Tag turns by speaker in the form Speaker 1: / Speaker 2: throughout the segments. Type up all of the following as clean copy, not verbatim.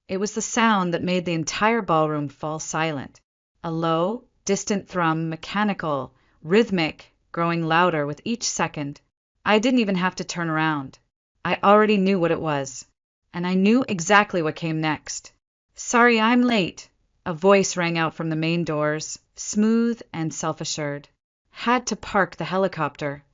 Speaker 1: It was the sound that made the entire ballroom fall silent. A low, distant thrum, mechanical, rhythmic, growing louder with each second. I didn't even have to turn around. I already knew what it was. And I knew exactly what came next. "Sorry I'm late," a voice rang out from the main doors, smooth and self-assured. "Had to park the helicopter."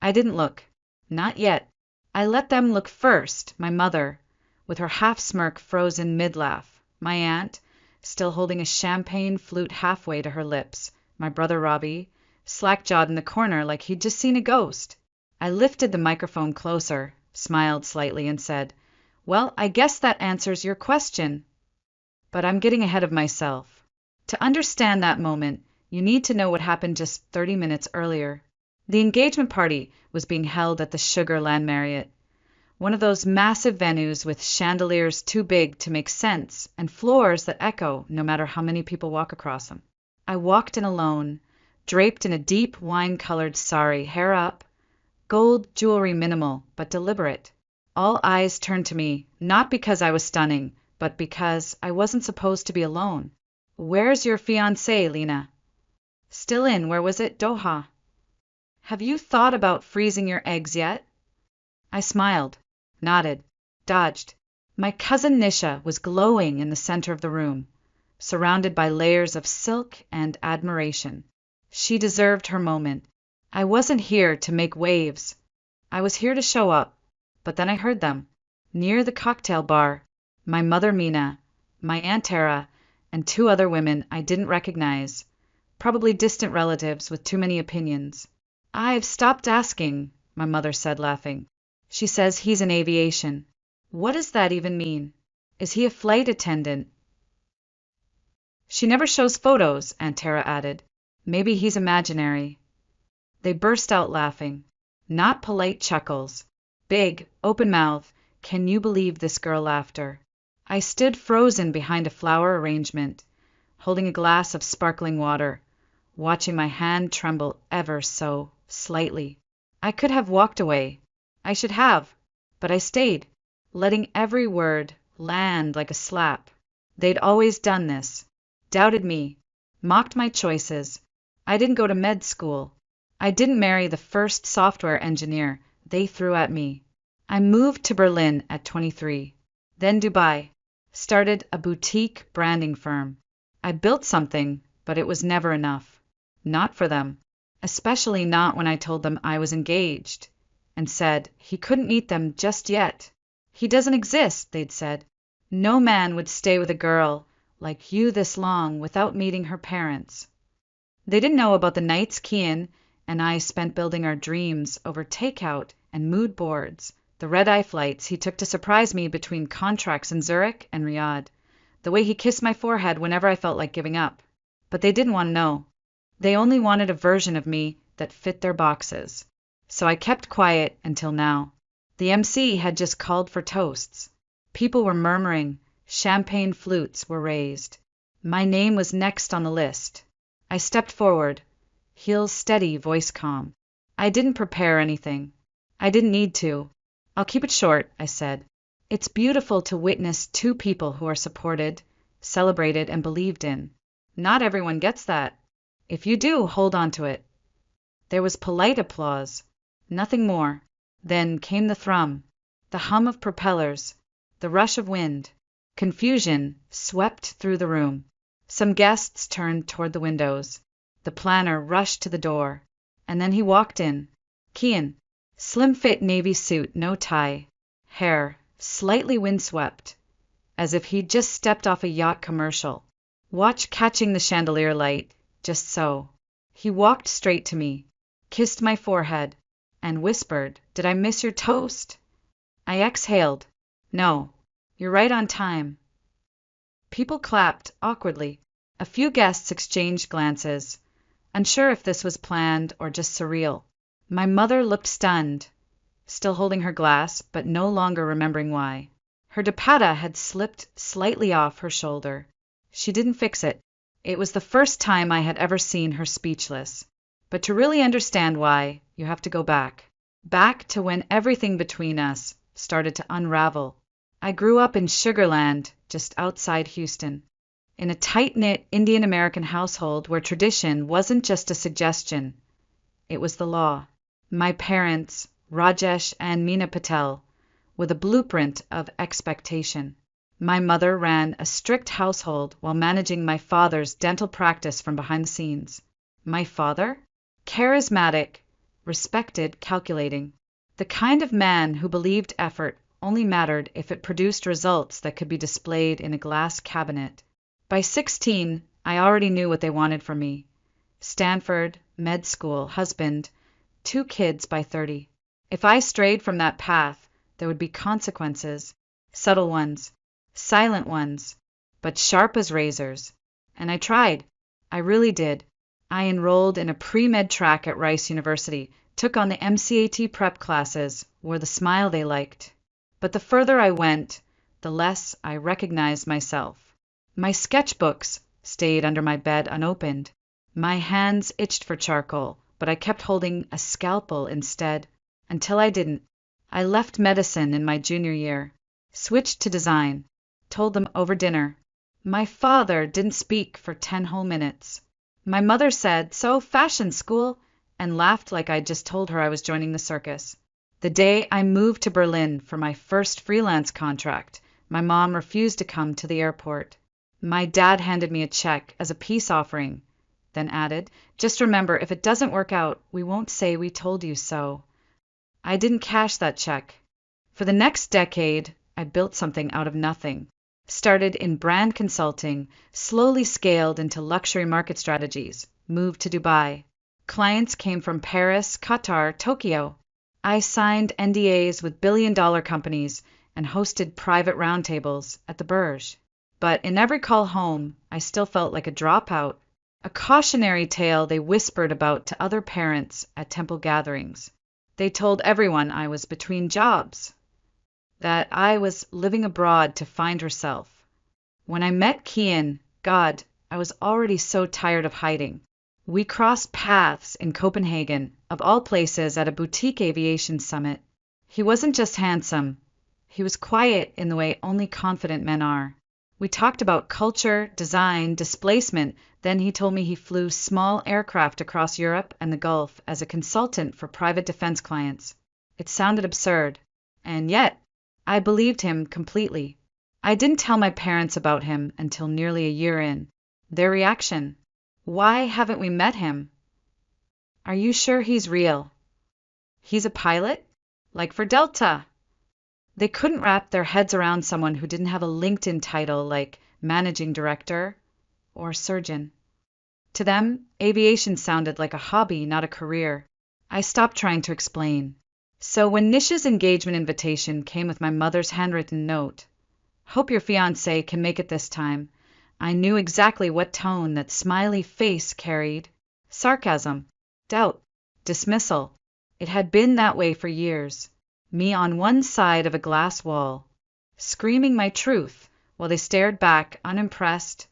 Speaker 1: I didn't look. Not yet. I let them look first. My mother, with her half-smirk frozen mid-laugh. My aunt, still holding a champagne flute halfway to her lips. My brother Robbie, slack-jawed in the corner like he'd just seen a ghost. I lifted the microphone closer, smiled slightly, and said, "Well, I guess that answers your question. But I'm getting ahead of myself. To understand that moment, you need to know what happened just 30 minutes earlier. The engagement party was being held at the Sugar Land Marriott, one of those massive venues with chandeliers too big to make sense and floors that echo no matter how many people walk across them. I walked in alone, draped in a deep wine-colored sari, hair up, gold jewelry minimal but deliberate. All eyes turned to me, not because I was stunning, but because I wasn't supposed to be alone. "Where's your fiancé, Lena?" "Still in, where was it? Doha." "Have you thought about freezing your eggs yet?" I smiled, nodded, dodged. My cousin Nisha was glowing in the center of the room, surrounded by layers of silk and admiration. She deserved her moment. I wasn't here to make waves. I was here to show up. But then I heard them. Near the cocktail bar, my mother Mina, my Aunt Tara, and two other women I didn't recognize, probably distant relatives with too many opinions. "I've stopped asking," my mother said, laughing. She says he's in aviation. What does that even mean? Is he a flight attendant? She never shows photos, Aunt Tara added. Maybe he's imaginary. They burst out laughing. Not polite chuckles. Big, open mouth, can you believe this girl laughter. I stood frozen behind a flower arrangement, holding a glass of sparkling water, watching my hand tremble ever so slightly. I could have walked away. I should have, but I stayed, letting every word land like a slap. They'd always done this, doubted me, mocked my choices. I didn't go to med school. I didn't marry the first software engineer they threw at me. I moved to Berlin at 23, then Dubai, started a boutique branding firm. I built something, but it was never enough. Not for them, especially not when I told them I was engaged, and said he couldn't meet them just yet. "He doesn't exist," they'd said. "No man would stay with a girl like you this long without meeting her parents." They didn't know about the nights Kian and I spent building our dreams over takeout and mood boards, the red-eye flights he took to surprise me between contracts in Zurich and Riyadh, the way he kissed my forehead whenever I felt like giving up. But they didn't want to know. They only wanted a version of me that fit their boxes. So I kept quiet until now. The MC had just called for toasts. People were murmuring. Champagne flutes were raised. My name was next on the list. I stepped forward, heels steady, voice calm. I didn't prepare anything. I didn't need to. "I'll keep it short," I said. "It's beautiful to witness two people who are supported, celebrated, and believed in. Not everyone gets that. If you do, hold on to it." There was polite applause. Nothing more. Then came the thrum, the hum of propellers, the rush of wind. Confusion swept through the room. Some guests turned toward the windows. The planner rushed to the door. And then he walked in. Kian, slim-fit navy suit, no tie, hair slightly windswept, as if he'd just stepped off a yacht commercial. Watch catching the chandelier light, just so. He walked straight to me, kissed my forehead, and whispered, "Did I miss your toast?" I exhaled. "No, you're right on time." People clapped, awkwardly. A few guests exchanged glances, unsure if this was planned or just surreal. My mother looked stunned, still holding her glass, but no longer remembering why. Her dupatta had slipped slightly off her shoulder. She didn't fix it. It was the first time I had ever seen her speechless. But to really understand why, you have to go back. Back to when everything between us started to unravel. I grew up in Sugar Land, just outside Houston, in a tight-knit Indian American household where tradition wasn't just a suggestion, it was the law. My parents, Rajesh and Meena Patel, were the blueprint of expectation. My mother ran a strict household while managing my father's dental practice from behind the scenes. My father? Charismatic, respected, calculating. The kind of man who believed effort only mattered if it produced results that could be displayed in a glass cabinet. By 16, I already knew what they wanted from me. Stanford, med school, husband, 2 kids by 30. If I strayed from that path, there would be consequences, subtle ones, silent ones, but sharp as razors. And I tried. I really did. I enrolled in a pre-med track at Rice University, took on the MCAT prep classes, wore the smile they liked. But the further I went, the less I recognized myself. My sketchbooks stayed under my bed unopened. My hands itched for charcoal, but I kept holding a scalpel instead, until I didn't. I left medicine in my junior year, switched to design, told them over dinner. My father didn't speak for 10 whole minutes. My mother said, "So, fashion school," and laughed like I'd just told her I was joining the circus. The day I moved to Berlin for my first freelance contract, my mom refused to come to the airport. My dad handed me a check as a peace offering, then added, "Just remember, if it doesn't work out, we won't say we told you so." I didn't cash that check. For the next decade, I built something out of nothing. Started in brand consulting, slowly scaled into luxury market strategies, moved to Dubai. Clients came from Paris, Qatar, Tokyo. I signed NDAs with billion-dollar companies and hosted private roundtables at the Burj. But in every call home, I still felt like a dropout, a cautionary tale they whispered about to other parents at temple gatherings. They told everyone I was between jobs, that I was living abroad to find herself. When I met Kian, God, I was already so tired of hiding. We crossed paths in Copenhagen, of all places at a boutique aviation summit. He wasn't just handsome. He was quiet in the way only confident men are. We talked about culture, design, displacement. Then he told me he flew small aircraft across Europe and the Gulf as a consultant for private defense clients. It sounded absurd, and yet I believed him completely. I didn't tell my parents about him until nearly a year in. Their reaction: "Why haven't we met him? Are you sure he's real? He's a pilot? Like for Delta?" They couldn't wrap their heads around someone who didn't have a LinkedIn title like managing director or surgeon. To them, aviation sounded like a hobby, not a career. I stopped trying to explain. So when Nish's engagement invitation came with my mother's handwritten note, "Hope your fiancé can make it this time," I knew exactly what tone that smiley face carried. Sarcasm, doubt, dismissal. It had been that way for years. Me on one side of a glass wall, screaming my truth, while they stared back, unimpressed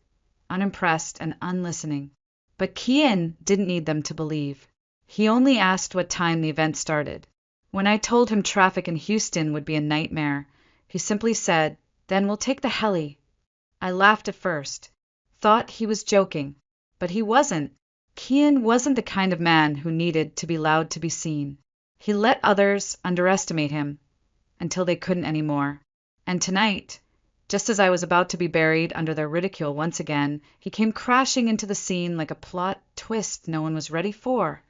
Speaker 1: and unlistening. But Kian didn't need them to believe. He only asked what time the event started. When I told him traffic in Houston would be a nightmare, he simply said, "Then we'll take the heli." I laughed at first, thought he was joking, but he wasn't. Kian wasn't the kind of man who needed to be loud to be seen. He let others underestimate him until they couldn't anymore. And tonight, just as I was about to be buried under their ridicule once again, he came crashing into the scene like a plot twist no one was ready for.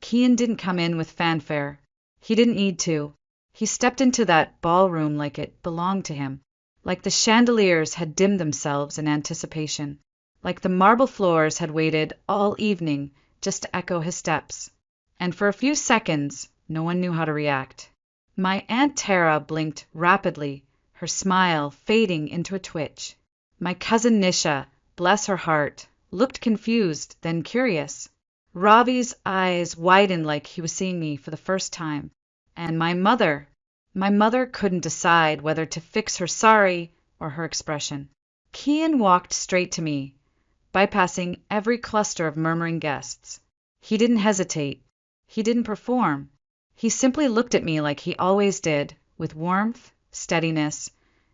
Speaker 1: Kian didn't come in with fanfare. He didn't need to. He stepped into that ballroom like it belonged to him, like the chandeliers had dimmed themselves in anticipation, like the marble floors had waited all evening just to echo his steps. And for a few seconds, no one knew how to react. My Aunt Tara blinked rapidly, her smile fading into a twitch. My cousin Nisha, bless her heart, looked confused, then curious. Ravi's eyes widened like he was seeing me for the first time. And my mother couldn't decide whether to fix her sorry or her expression. Kian walked straight to me, bypassing every cluster of murmuring guests. He didn't hesitate. He didn't perform. He simply looked at me like he always did, with warmth, steadiness,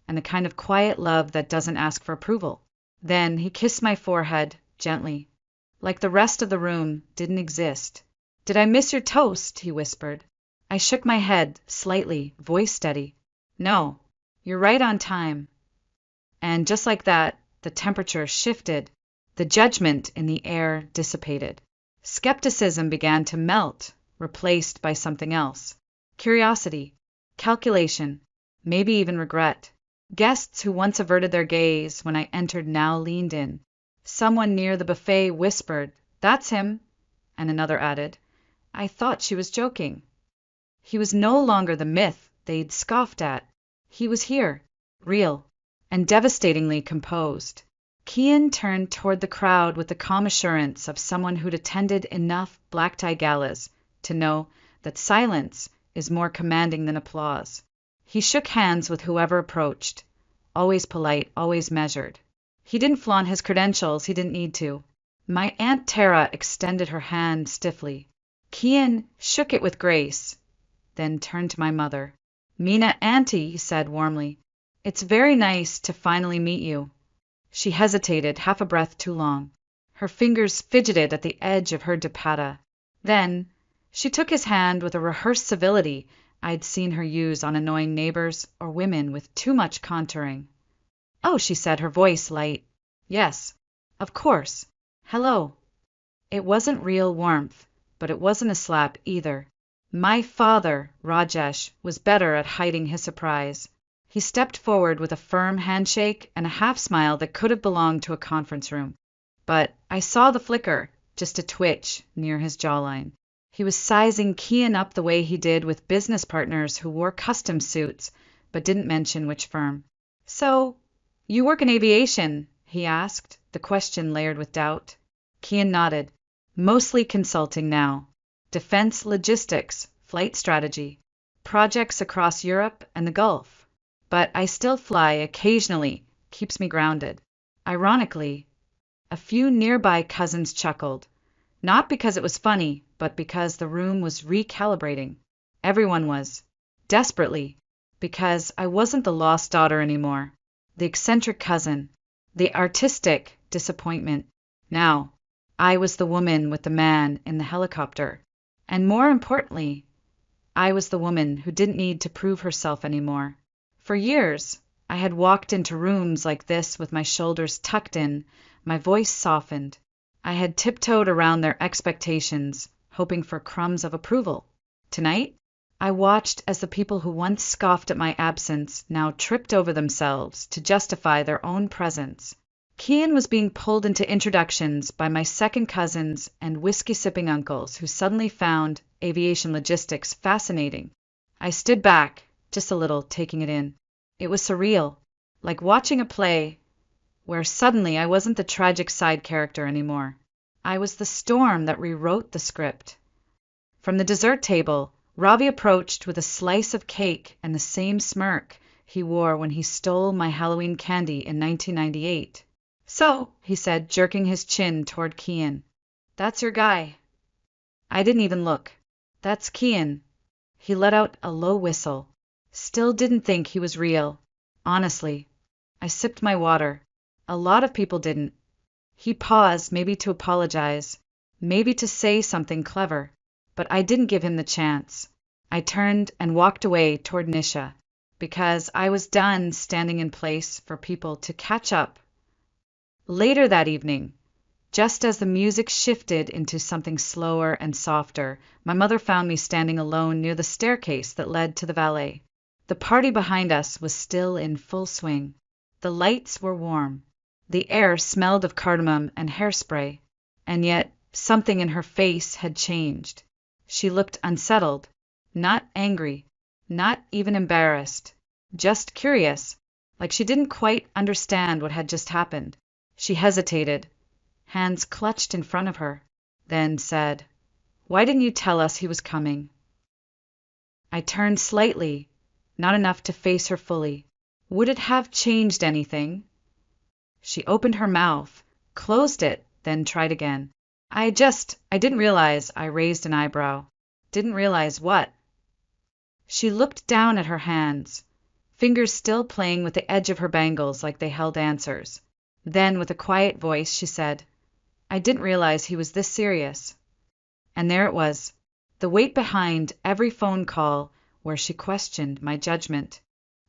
Speaker 1: and the kind of quiet love that doesn't ask for approval. Then he kissed my forehead gently, like the rest of the room didn't exist. "Did I miss your toast?" he whispered. I shook my head slightly, voice steady. "No, you're right on time." And just like that, the temperature shifted. The judgment in the air dissipated. Skepticism began to melt, replaced by something else. Curiosity, calculation, maybe even regret. Guests who once averted their gaze when I entered now leaned in. Someone near the buffet whispered, "That's him," and another added, "I thought she was joking." He was no longer the myth they'd scoffed at. He was here, real, and devastatingly composed. Kian turned toward the crowd with the calm assurance of someone who'd attended enough black-tie galas to know that silence is more commanding than applause. He shook hands with whoever approached, always polite, always measured. He didn't flaunt his credentials, he didn't need to. My Aunt Tara extended her hand stiffly. Kian shook it with grace, then turned to my mother. "Mina Auntie," he said warmly, "it's very nice to finally meet you." She hesitated, half a breath too long. Her fingers fidgeted at the edge of her dupatta. Then she took his hand with a rehearsed civility I'd seen her use on annoying neighbors or women with too much contouring. "Oh," she said, her voice light. "Yes, of course. Hello." It wasn't real warmth, but it wasn't a slap either. My father, Rajesh, was better at hiding his surprise. He stepped forward with a firm handshake and a half-smile that could have belonged to a conference room. But I saw the flicker, just a twitch, near his jawline. He was sizing Kian up the way he did with business partners who wore custom suits, but didn't mention which firm. "So, you work in aviation?" he asked, the question layered with doubt. Kian nodded. "Mostly consulting now. Defense logistics, flight strategy, projects across Europe and the Gulf. But I still fly occasionally, keeps me grounded." Ironically, a few nearby cousins chuckled, not because it was funny, but because the room was recalibrating. Everyone was, desperately, because I wasn't the lost daughter anymore, the eccentric cousin, the artistic disappointment. Now, I was the woman with the man in the helicopter. And more importantly, I was the woman who didn't need to prove herself anymore. For years, I had walked into rooms like this with my shoulders tucked in, my voice softened. I had tiptoed around their expectations, hoping for crumbs of approval. Tonight, I watched as the people who once scoffed at my absence now tripped over themselves to justify their own presence. Kian was being pulled into introductions by my second cousins and whiskey-sipping uncles who suddenly found aviation logistics fascinating. I stood back, just a little, taking it in. It was surreal, like watching a play where suddenly I wasn't the tragic side character anymore. I was the storm that rewrote the script. From the dessert table, Ravi approached with a slice of cake and the same smirk he wore when he stole my Halloween candy in 1998. "So," he said, jerking his chin toward Kian, "that's your guy." I didn't even look. "That's Kian." He let out a low whistle. Still didn't think he was real. Honestly. I sipped my water. A lot of people didn't. He paused, maybe to apologize, maybe to say something clever, but I didn't give him the chance. I turned and walked away toward Nisha, because I was done standing in place for people to catch up. Later that evening, just as the music shifted into something slower and softer, my mother found me standing alone near the staircase that led to the valet. The party behind us was still in full swing. The lights were warm. The air smelled of cardamom and hairspray, and yet something in her face had changed. She looked unsettled, not angry, not even embarrassed, just curious, like she didn't quite understand what had just happened. She hesitated, hands clutched in front of her, then said, "Why didn't you tell us he was coming?" I turned slightly, not enough to face her fully. Would it have changed anything? She opened her mouth, closed it, then tried again. I didn't realize." I raised an eyebrow. "Didn't realize what?" She looked down at her hands. fingers still playing with the edge of her bangles like they held answers. Then, with a quiet voice, she said, "I didn't realize he was this serious." And there it was, the weight behind every phone call where she questioned my judgment,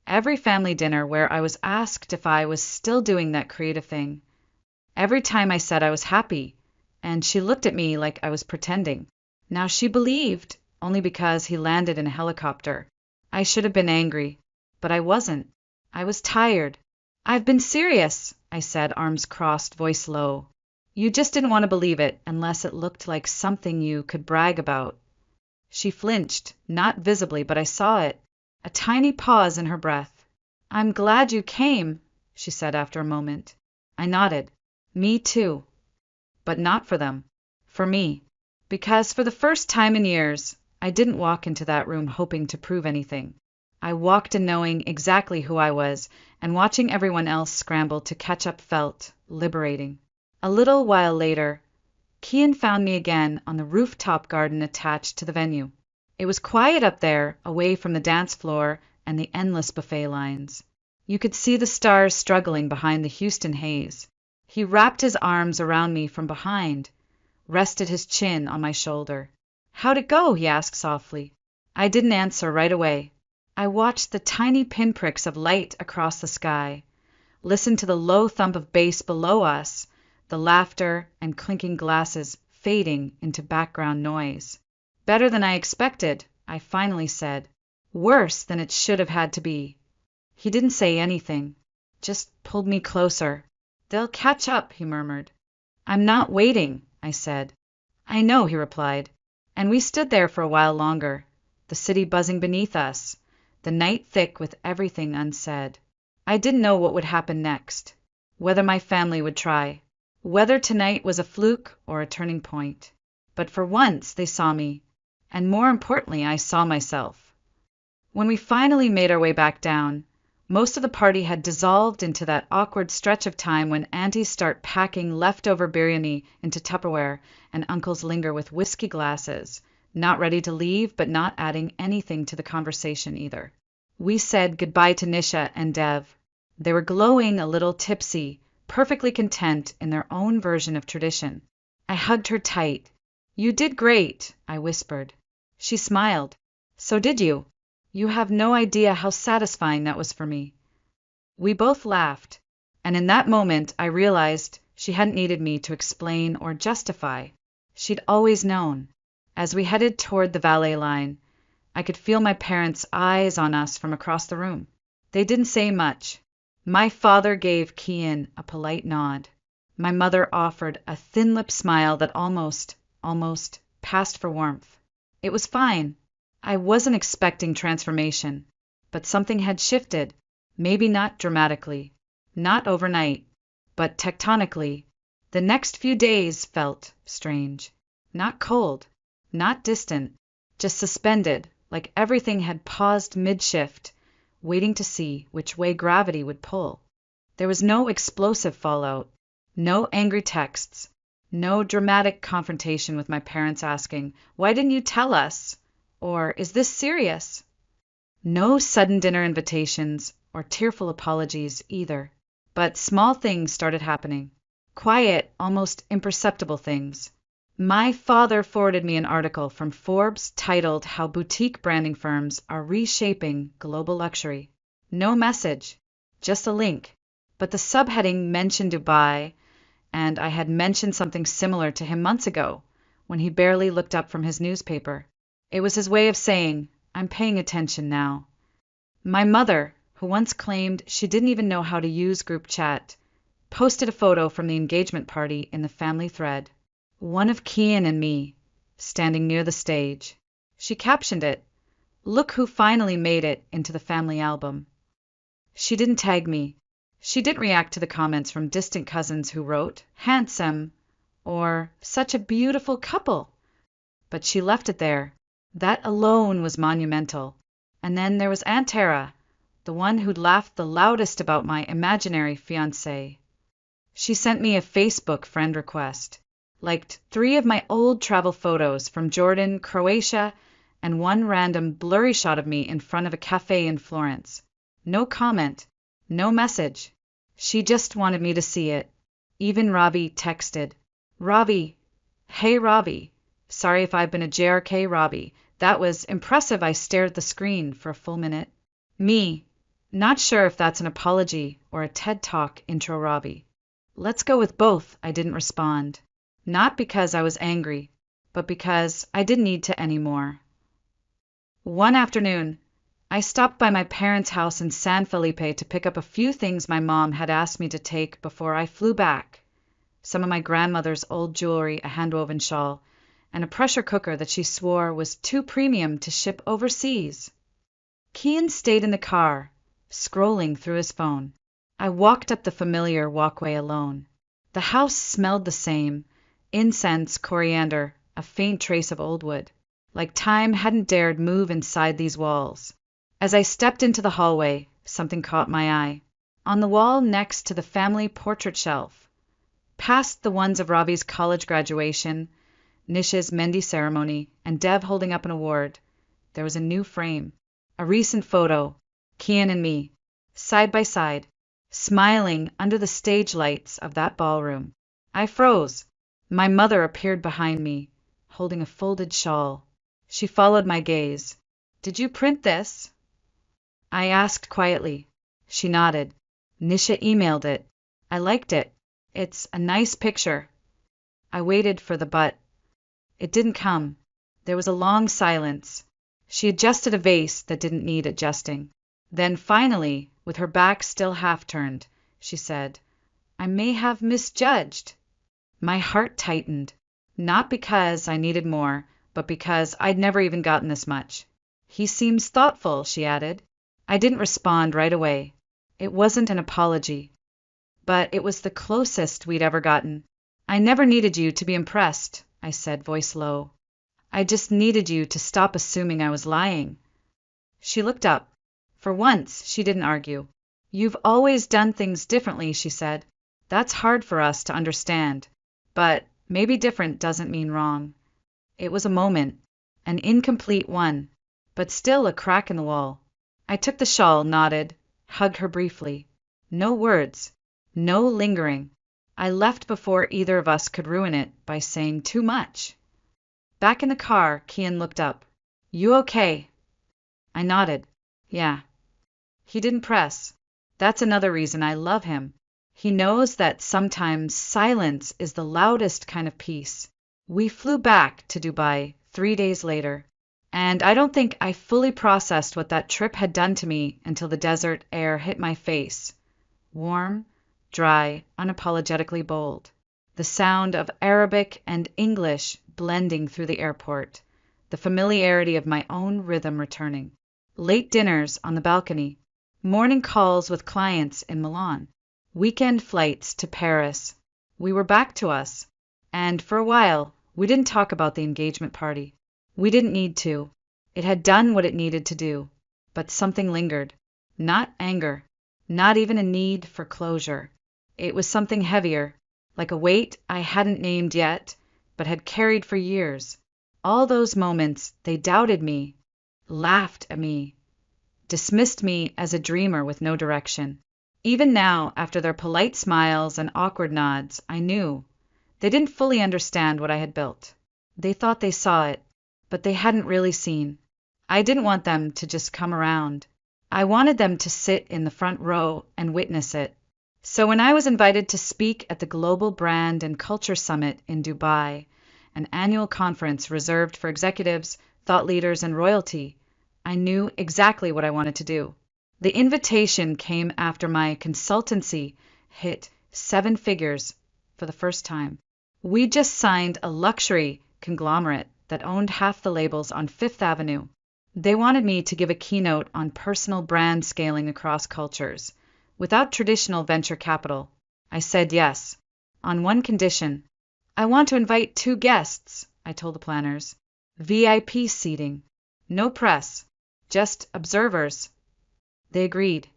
Speaker 1: every family dinner where I was asked if I was still doing that creative thing, every time I said I was happy, and she looked at me like I was pretending. Now she believed, only because he landed in a helicopter. I should have been angry, but I wasn't. I was tired. "I've been serious," I said, arms crossed, voice low. "You just didn't want to believe it unless it looked like something you could brag about." She flinched, not visibly, but I saw it, a tiny pause in her breath. "I'm glad you came," she said after a moment. I nodded. Me too. But not for them. For me. Because for the first time in years, I didn't walk into that room hoping to prove anything. I walked in knowing exactly who I was, and watching everyone else scramble to catch up felt liberating. A little while later, Kian found me again on the rooftop garden attached to the venue. It was quiet up there, away from the dance floor and the endless buffet lines. You could see the stars struggling behind the Houston haze. He wrapped his arms around me from behind, rested his chin on my shoulder. "How'd it go?" he asked softly. I didn't answer right away. I watched the tiny pinpricks of light across the sky, listened to the low thump of bass below us, the laughter and clinking glasses fading into background noise. "Better than I expected," I finally said. "Worse than it should have had to be." He didn't say anything, just pulled me closer. "They'll catch up," he murmured. "I'm not waiting," I said. "I know," he replied. And we stood there for a while longer, the city buzzing beneath us, the night thick with everything unsaid. I didn't know what would happen next, whether my family would try, whether tonight was a fluke or a turning point. But for once they saw me, and more importantly, I saw myself. When we finally made our way back down, most of the party had dissolved into that awkward stretch of time when aunties start packing leftover biryani into Tupperware and uncles linger with whiskey glasses, not ready to leave but not adding anything to the conversation either. We said goodbye to Nisha and Dev. They were glowing a little tipsy, perfectly content in their own version of tradition. I hugged her tight. "You did great," I whispered. She smiled. "So did you. You have no idea how satisfying that was for me." We both laughed, and in that moment I realized she hadn't needed me to explain or justify. She'd always known. As we headed toward the valet line, I could feel my parents' eyes on us from across the room. They didn't say much. My father gave Kian a polite nod. My mother offered a thin-lipped smile that almost passed for warmth. It was fine. I wasn't expecting transformation, but something had shifted, maybe not dramatically, not overnight, but tectonically. The next few days felt strange. Not cold, not distant, just suspended, like everything had paused mid-shift, waiting to see which way gravity would pull. There was no explosive fallout, no angry texts, no dramatic confrontation with my parents asking, "Why didn't you tell us?" Or, "Is this serious?" No sudden dinner invitations or tearful apologies either. But small things started happening. Quiet, almost imperceptible things. My father forwarded me an article from Forbes titled "How Boutique Branding Firms Are Reshaping Global Luxury." No message, just a link. But the subheading mentioned Dubai, and I had mentioned something similar to him months ago, when he barely looked up from his newspaper. It was his way of saying, "I'm paying attention now." My mother, who once claimed she didn't even know how to use group chat, posted a photo from the engagement party in the family thread. One of Kian and me, standing near the stage. She captioned it, "Look who finally made it into the family album." She didn't tag me. She didn't react to the comments from distant cousins who wrote, "Handsome," or "Such a beautiful couple." But she left it there. That alone was monumental. And then there was Aunt Tara, the one who'd laughed the loudest about my imaginary fiancé. She sent me a Facebook friend request, liked 3 of my old travel photos from Jordan, Croatia, and one random blurry shot of me in front of a cafe in Florence. No comment. No message. She just wanted me to see it. Even Ravi texted. Ravi. Hey Ravi. Sorry if I've been a JRK, Ravi. That was impressive. I stared at the screen for a full minute. Me. Not sure if that's an apology or a TED Talk intro, Ravi. Let's go with both, I didn't respond. Not because I was angry, but because I didn't need to anymore. One afternoon, I stopped by my parents' house in San Felipe to pick up a few things my mom had asked me to take before I flew back. Some of my grandmother's old jewelry, a hand-woven shawl, and a pressure cooker that she swore was too premium to ship overseas. Kian stayed in the car, scrolling through his phone. I walked up the familiar walkway alone. The house smelled the same: incense, coriander, a faint trace of old wood, like time hadn't dared move inside these walls. As I stepped into the hallway, something caught my eye. On the wall next to the family portrait shelf, past the ones of Ravi's college graduation, Nish's Mendi ceremony, and Dev holding up an award, there was a new frame. A recent photo, Kian and me, side by side, smiling under the stage lights of that ballroom. I froze. My mother appeared behind me, holding a folded shawl. She followed my gaze. Did you print this? I asked quietly. She nodded. Nisha emailed it. I liked it. It's a nice picture. I waited for the but. It didn't come. There was a long silence. She adjusted a vase that didn't need adjusting. Then finally, with her back still half-turned, she said, I may have misjudged. My heart tightened, not because I needed more, but because I'd never even gotten this much. He seems thoughtful, she added. I didn't respond right away. It wasn't an apology, but it was the closest we'd ever gotten. I never needed you to be impressed, I said, voice low. I just needed you to stop assuming I was lying. She looked up. For once, she didn't argue. You've always done things differently, she said. That's hard for us to understand. But maybe different doesn't mean wrong. It was a moment, an incomplete one, but still a crack in the wall. I took the shawl, nodded, hugged her briefly. No words, no lingering. I left before either of us could ruin it by saying too much. Back in the car, Kian looked up. You okay? I nodded. Yeah. He didn't press. That's another reason I love him. He knows that sometimes silence is the loudest kind of peace. We flew back to Dubai 3 days later, and I don't think I fully processed what that trip had done to me until the desert air hit my face. Warm, dry, unapologetically bold. The sound of Arabic and English blending through the airport. The familiarity of my own rhythm returning. Late dinners on the balcony. Morning calls with clients in Milan. Weekend flights to Paris. We were back to us. And for a while, we didn't talk about the engagement party. We didn't need to. It had done what it needed to do. But something lingered. Not anger. Not even a need for closure. It was something heavier, like a weight I hadn't named yet, but had carried for years. All those moments, they doubted me, laughed at me, dismissed me as a dreamer with no direction. Even now, after their polite smiles and awkward nods, I knew they didn't fully understand what I had built. They thought they saw it, but they hadn't really seen. I didn't want them to just come around. I wanted them to sit in the front row and witness it. So when I was invited to speak at the Global Brand and Culture Summit in Dubai, an annual conference reserved for executives, thought leaders, and royalty, I knew exactly what I wanted to do. The invitation came after my consultancy hit 7 figures for the first time. We just signed a luxury conglomerate that owned half the labels on Fifth Avenue. They wanted me to give a keynote on personal brand scaling across cultures, without traditional venture capital. I said yes, on one condition. I want to invite 2 guests, I told the planners. VIP seating. No press, just observers. They agreed.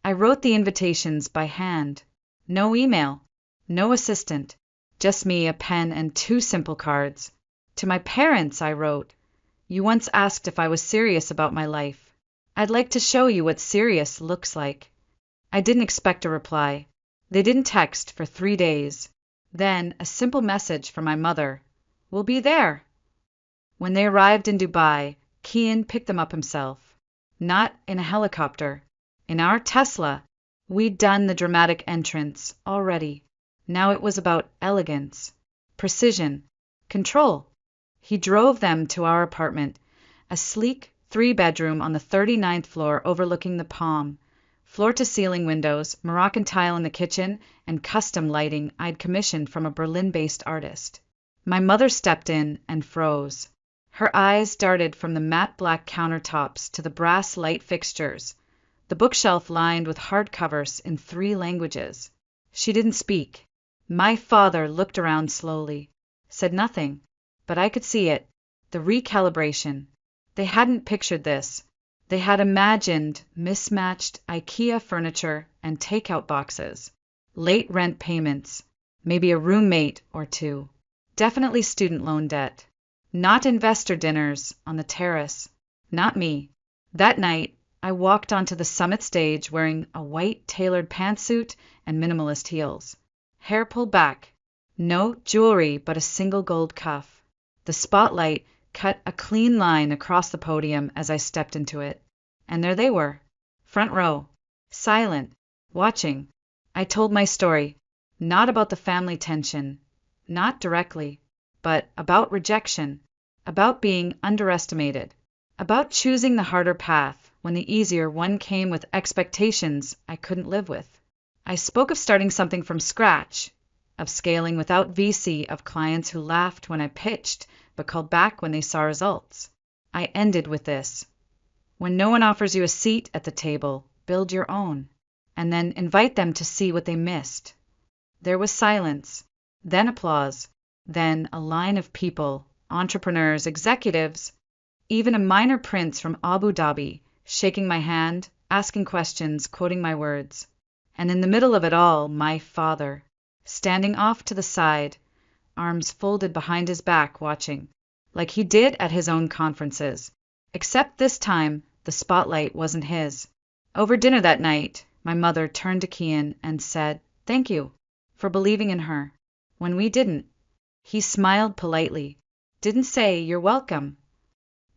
Speaker 1: I wrote the invitations by hand. No email, no assistant, just me, a pen, and 2 simple cards. To my parents, I wrote, You once asked if I was serious about my life. I'd like to show you what serious looks like. I didn't expect a reply. They didn't text for 3 days. Then a simple message from my mother. We'll be there. When they arrived in Dubai, Kian picked them up himself. Not in a helicopter. In our Tesla. We'd done the dramatic entrance already. Now it was about elegance, precision, control. He drove them to our apartment, a sleek 3-bedroom on the 39th floor overlooking the Palm. Floor-to-ceiling windows, Moroccan tile in the kitchen, and custom lighting I'd commissioned from a Berlin-based artist. My mother stepped in and froze. Her eyes darted from the matte black countertops to the brass light fixtures, the bookshelf lined with hardcovers in 3 languages. She didn't speak. My father looked around slowly, said nothing, but I could see it, the recalibration. They hadn't pictured this. They had imagined mismatched IKEA furniture and takeout boxes, late rent payments, maybe a roommate or 2, definitely student loan debt. Not investor dinners on the terrace. Not me. That night, I walked onto the summit stage wearing a white tailored pantsuit and minimalist heels. Hair pulled back. No jewelry but a single gold cuff. The spotlight cut a clean line across the podium as I stepped into it. And there they were. Front row. Silent. Watching. I told my story. Not about the family tension. Not directly. But about rejection. About being underestimated. About choosing the harder path when the easier one came with expectations I couldn't live with. I spoke of starting something from scratch, of scaling without VC, of clients who laughed when I pitched but called back when they saw results. I ended with this. When no one offers you a seat at the table, build your own, and then invite them to see what they missed. There was silence, then applause, then a line of people, entrepreneurs, executives, even a minor prince from Abu Dhabi, shaking my hand, asking questions, quoting my words. And in the middle of it all, my father, standing off to the side, arms folded behind his back, watching, like he did at his own conferences. Except this time, the spotlight wasn't his. Over dinner that night, my mother turned to Kian and said, "Thank you for believing in her when we didn't." He smiled politely, didn't say, "You're welcome,"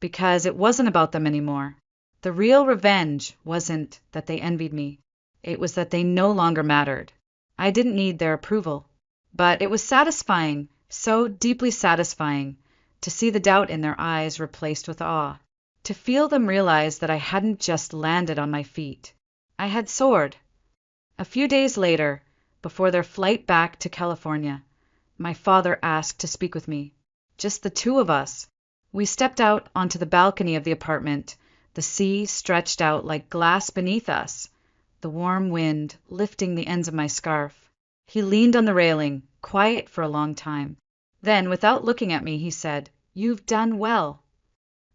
Speaker 1: because it wasn't about them anymore. The real revenge wasn't that they envied me. It was that they no longer mattered. I didn't need their approval. But it was satisfying, so deeply satisfying, to see the doubt in their eyes replaced with awe. To feel them realize that I hadn't just landed on my feet. I had soared. A few days later, before their flight back to California, my father asked to speak with me. Just the 2 of us. We stepped out onto the balcony of the apartment, the sea stretched out like glass beneath us, the warm wind lifting the ends of my scarf. He leaned on the railing, quiet for a long time. Then, without looking at me, he said, "You've done well."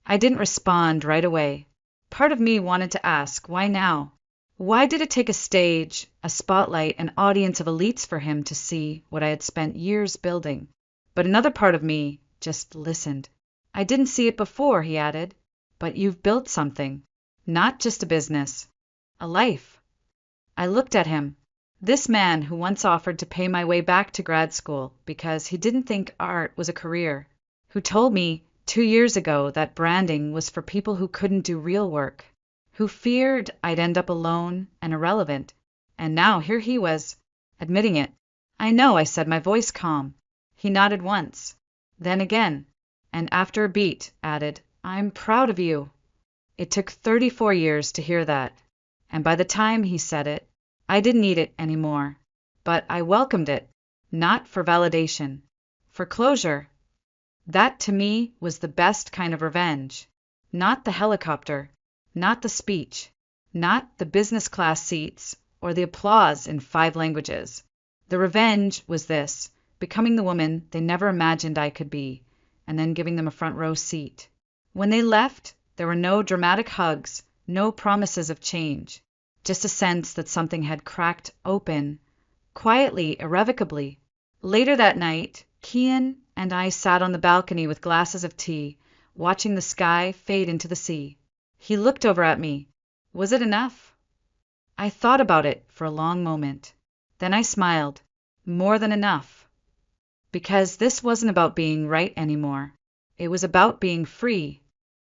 Speaker 1: I didn't respond right away. Part of me wanted to ask, why now? Why did it take a stage, a spotlight, an audience of elites for him to see what I had spent years building? But another part of me just listened. "I didn't see it before," he added, "but you've built something. Not just a business. A life." I looked at him. This man who once offered to pay my way back to grad school because he didn't think art was a career, who told me 2 years ago that branding was for people who couldn't do real work, who feared I'd end up alone and irrelevant. And now here he was, admitting it. "I know," I said, my voice calm. He nodded once, then again, and after a beat added, "I'm proud of you." It took 34 years to hear that, and by the time he said it, I didn't need it anymore. But I welcomed it, not for validation, for closure. That, to me, was the best kind of revenge. Not the helicopter, not the speech, not the business class seats or the applause in 5 languages. The revenge was this, becoming the woman they never imagined I could be, and then giving them a front row seat. When they left, there were no dramatic hugs, no promises of change, just a sense that something had cracked open, quietly, irrevocably. Later that night, Kian and I sat on the balcony with glasses of tea, watching the sky fade into the sea. He looked over at me, Was it enough? I thought about it for a long moment. Then I smiled. More than enough. Because this wasn't about being right anymore. It was about being free.